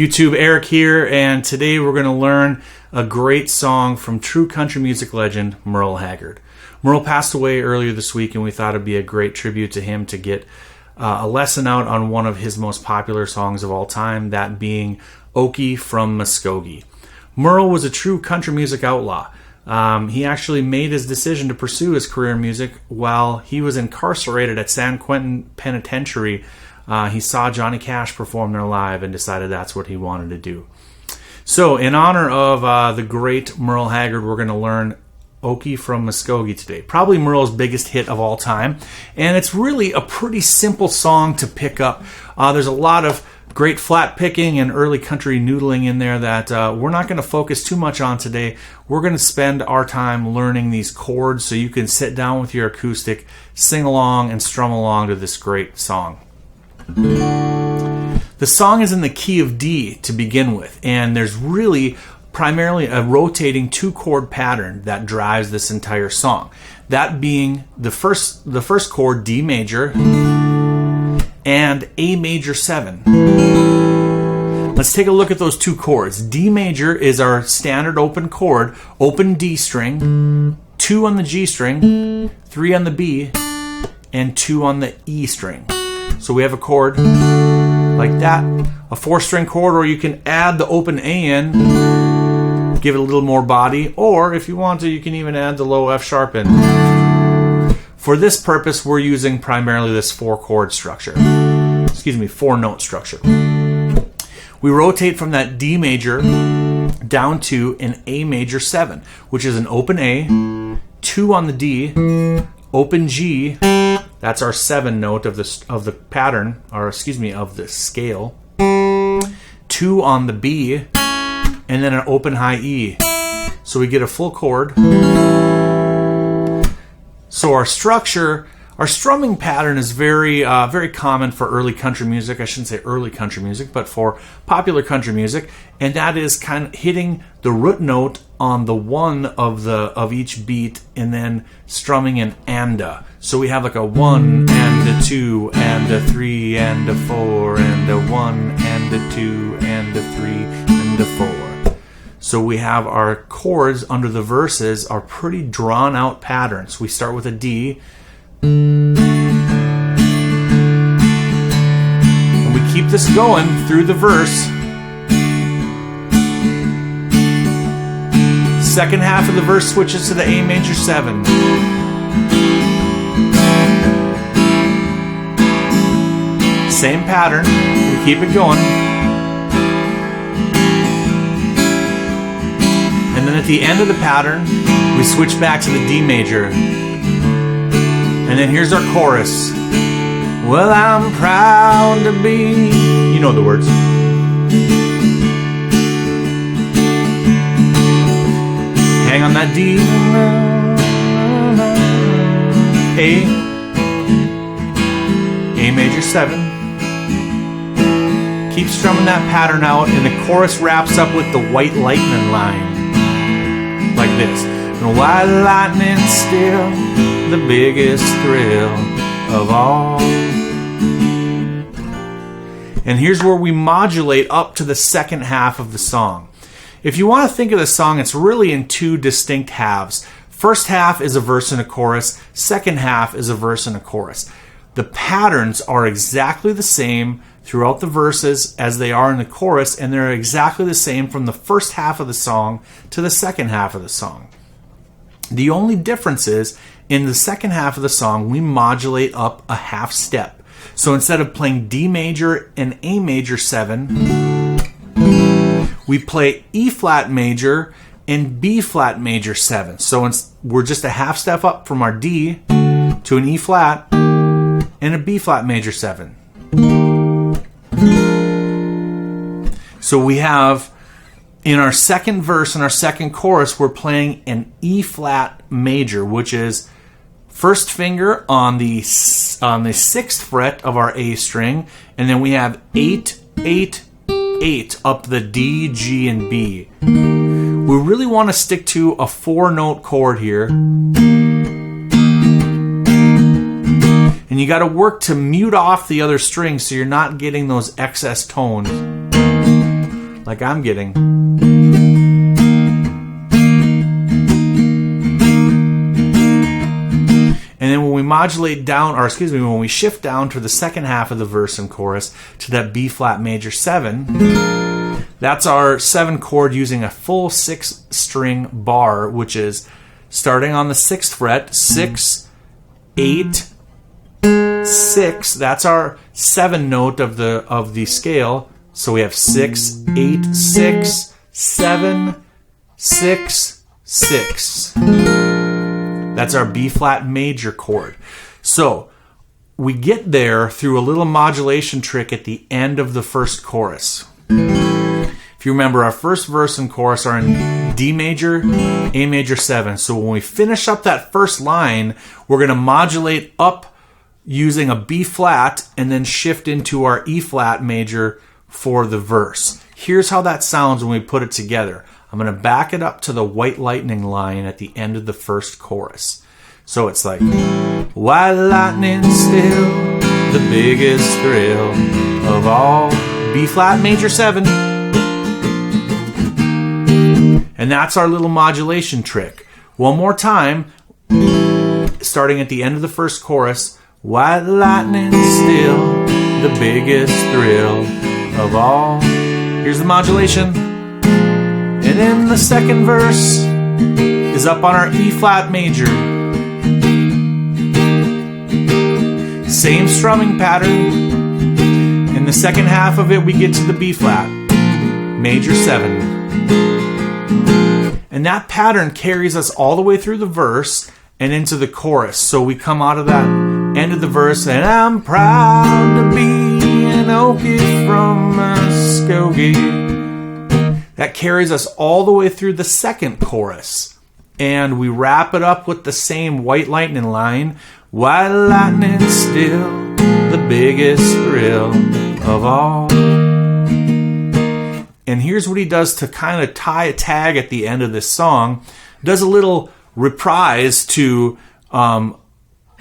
YouTube, Eric here, and today we're going to learn a great song from true country music legend Merle Haggard. Merle passed away earlier this week, and we thought it'd be a great tribute to him to get a lesson out on one of his most popular songs of all time, that being Okie from Muskogee. Merle was a true country music outlaw. He actually made his decision to pursue his career in music while he was incarcerated at San Quentin Penitentiary. He saw Johnny Cash perform there live and decided that's what he wanted to do. So, in honor of the great Merle Haggard, we're going to learn Okie from Muskogee today. Probably Merle's biggest hit of all time. And it's really a pretty simple song to pick up. There's a lot of great flat picking and early country noodling in there that we're not going to focus too much on today. We're going to spend our time learning these chords so you can sit down with your acoustic, sing along, and strum along to this great song. The song is in the key of D to begin with, and there's really primarily a rotating two-chord pattern that drives this entire song. That being the first chord, D major, and A major 7. Let's take a look at those two chords. D major is our standard open chord, open D string, 2 on the G string, 3 on the B, and 2 on the E string. So we have a chord like that, a 4-string chord, or you can add the open A in, give it a little more body, or if you want to, you can even add the low F sharp in. For this purpose, we're using primarily this 4-note structure. We rotate from that D major down to an A major 7, which is an open A, 2 on the D, open G. That's our 7 note of the pattern, of the scale. 2 on the B, and then an open high E. So we get a full chord. So our structure, our strumming pattern is very common for early country music. I shouldn't say early country music, but for popular country music, and that is kind of hitting the root note on the 1 of each beat, and then strumming an anda. So we have like a 1 and a 2 and a 3 and a 4 and a 1 and a 2 and a 3 and a 4. So we have our chords under the verses are pretty drawn out patterns. We start with a D, and we keep this going through the verse. Second half of the verse switches to the A major 7. Same pattern, we keep it going. And then at the end of the pattern, we switch back to the D major. And then here's our chorus. Well, I'm proud to be... You know the words. Hang on that D. A major 7. Keep strumming that pattern out, and the chorus wraps up with the white lightnin line. Like this. And white lightning's still the biggest thrill of all. And here's where we modulate up to the second half of the song. If you want to think of the song, it's really in 2 distinct halves. First half is a verse and a chorus. Second half is a verse and a chorus. The patterns are exactly the same throughout the verses as they are in the chorus, and they're exactly the same from the first half of the song to the second half of the song. The only difference is, in the second half of the song, we modulate up a half step. So instead of playing D major and A major 7, we play E flat major and B flat major 7. So we're just a half step up from our D to an E flat and a B flat major 7. So we have, in our second verse and our second chorus, we're playing an E flat major, which is first finger on the 6th fret of our A string, and then we have 8, 8, 8 up the D, G, and B. We really want to stick to a 4-note chord here. And you got to work to mute off the other strings so you're not getting those excess tones. like I'm getting. And then when we modulate down, or excuse me, when we shift down to the second half of the verse and chorus to that B flat major 7, that's our 7 chord using a full 6 string bar, which is starting on the 6th fret, 6, 8, 6. That's our 7 note of the scale. So we have 6, 8, 6, 7, 6, 6. That's our B flat major chord. So we get there through a little modulation trick at the end of the first chorus. If you remember, our first verse and chorus are in D major, A major 7. So when we finish up that first line, we're going to modulate up using a B flat and then shift into our E flat major for the verse. Here's how that sounds when we put it together. I'm going to back it up to the White Lightning line at the end of the first chorus. So it's like, white lightning still the biggest thrill of all. B flat major 7. And that's our little modulation trick. One more time, starting at the end of the first chorus. White lightning still the biggest thrill of all. Here's the modulation. And then the second verse is up on our E flat major. Same strumming pattern. In the second half of it, we get to the B flat, major 7. And that pattern carries us all the way through the verse and into the chorus. So we come out of that end of the verse, and I'm proud to be an Okie from Muskogee. That carries us all the way through the second chorus. And we wrap it up with the same White Lightning line. White lightning still the biggest thrill of all. And here's what he does to kind of tie a tag at the end of this song. Does a little reprise to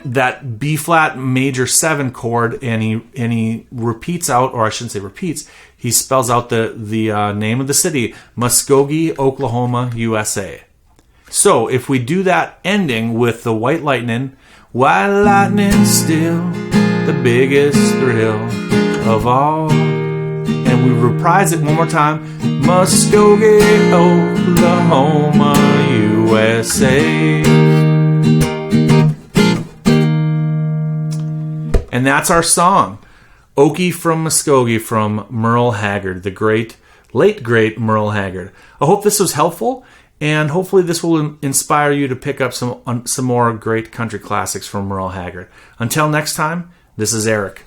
that B flat major 7 chord, and he repeats out, or I shouldn't say repeats, he spells out the name of the city, Muskogee, Oklahoma, USA. So if we do that ending with the White Lightning, white lightning still the biggest thrill of all. And we reprise it one more time. Muskogee, Oklahoma, USA. And that's our song. Okie from Muskogee from Merle Haggard, the late great Merle Haggard. I hope this was helpful, and hopefully this will inspire you to pick up some more great country classics from Merle Haggard. Until next time, this is Eric.